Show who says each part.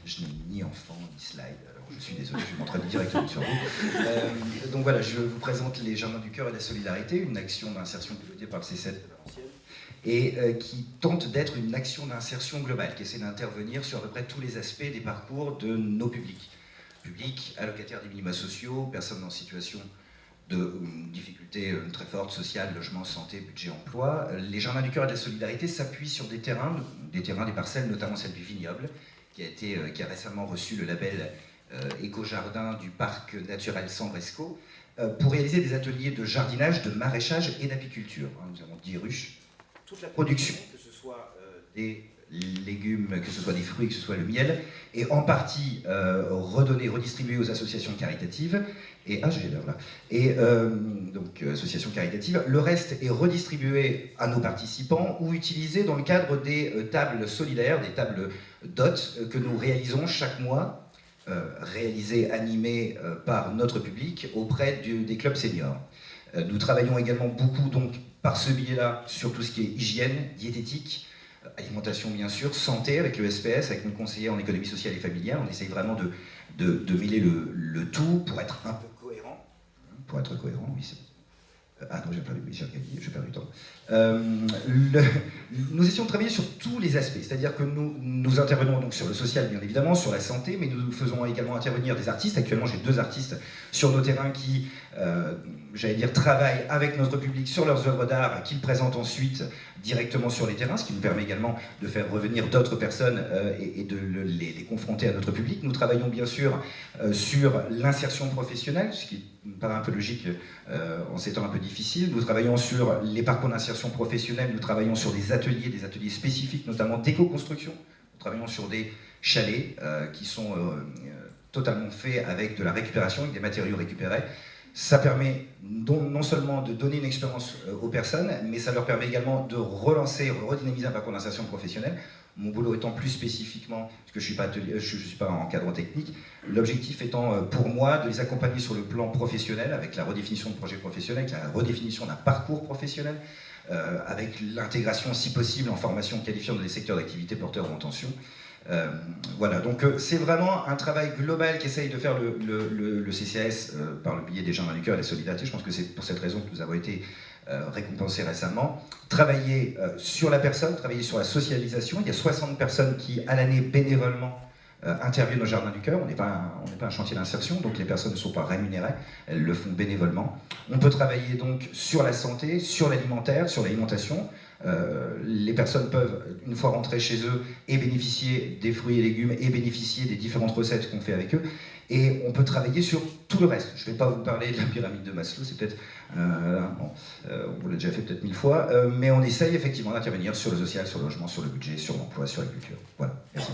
Speaker 1: Je n'ai ni enfant, ni slide, alors je suis désolé, je vais m'entraîner directement sur vous. Donc voilà, je vous présente les Jardins du Cœur et de la Solidarité, une action d'insertion pilotée par le C7 de Valenciennes, et qui tente d'être une action d'insertion globale, qui essaie d'intervenir sur à peu près tous les aspects des parcours de nos publics. Publics, allocataires des minima sociaux, personnes en situation de difficultés très fortes, sociales, logement, santé, budget, emploi. Les Jardins du Cœur et de la Solidarité s'appuient sur des terrains, des parcelles, notamment celle du Vignoble, qui a récemment reçu le label éco-jardin du parc naturel Sambresco, pour réaliser des ateliers de jardinage, de maraîchage et d'apiculture. Nous avons 10 ruches. Toute la production, que ce soit des légumes, que ce soit des fruits, que ce soit le miel, est en partie redistribuée aux associations caritatives. J'ai l'heure là. Donc, associations caritatives. Le reste est redistribué à nos participants ou utilisé dans le cadre des tables solidaires, des tables d'hôtes que nous réalisons chaque mois, réalisées, animées par notre public auprès des clubs seniors. Nous travaillons également beaucoup, donc, par ce biais-là, sur tout ce qui est hygiène, diététique, alimentation bien sûr, santé avec le SPS, avec nos conseillers en économie sociale et familiale. On essaye vraiment de mêler le tout pour être un peu cohérent. Pour être cohérent, oui, c'est... Ah non, j'ai perdu du temps. Nous essayons de travailler sur tous les aspects, c'est-à-dire que nous intervenons donc sur le social, bien évidemment, sur la santé, mais nous faisons également intervenir des artistes. Actuellement, j'ai 2 artistes sur nos terrains qui, j'allais dire, travaillent avec notre public sur leurs œuvres d'art, qu'ils présentent ensuite directement sur les terrains, ce qui nous permet également de faire revenir d'autres personnes et de les confronter à notre public. Nous travaillons bien sûr sur l'insertion professionnelle, ce qui me paraît un peu logique en ces temps un peu difficiles. Nous travaillons sur les parcours d'insertion professionnelle, nous travaillons sur des ateliers spécifiques, notamment d'éco-construction. Nous travaillons sur des chalets qui sont totalement faits avec de la récupération, avec des matériaux récupérés. Ça permet non seulement de donner une expérience aux personnes, mais ça leur permet également de relancer, redynamiser un parcours d'insertion professionnelle. Mon boulot étant plus spécifiquement, parce que je ne suis pas en cadre technique, l'objectif étant pour moi de les accompagner sur le plan professionnel, avec la redéfinition de projets professionnels, avec la redéfinition d'un parcours professionnel, avec l'intégration, si possible, en formation qualifiante dans les secteurs d'activité porteurs ou en tension. Voilà, donc c'est vraiment un travail global qu'essaye de faire le CCAS par le biais des Jardins du Cœur et de la Solidarité. Je pense que c'est pour cette raison que nous avons été récompensés récemment. Travailler sur la personne, travailler sur la socialisation. Il y a 60 personnes qui, à l'année, bénévolement, interviennent au Jardin du Cœur. On n'est pas un chantier d'insertion, donc les personnes ne sont pas rémunérées, elles le font bénévolement. On peut travailler donc sur la santé, sur l'alimentaire, sur l'alimentation. Les personnes peuvent, une fois rentrées chez eux, et bénéficier des fruits et légumes, et bénéficier des différentes recettes qu'on fait avec eux. Et on peut travailler sur tout le reste. Je ne vais pas vous parler de la pyramide de Maslow, c'est peut-être... on l'a déjà fait peut-être 1000 fois, mais on essaye effectivement d'intervenir sur le social, sur le logement, sur le budget, sur l'emploi, sur la culture. Voilà, merci.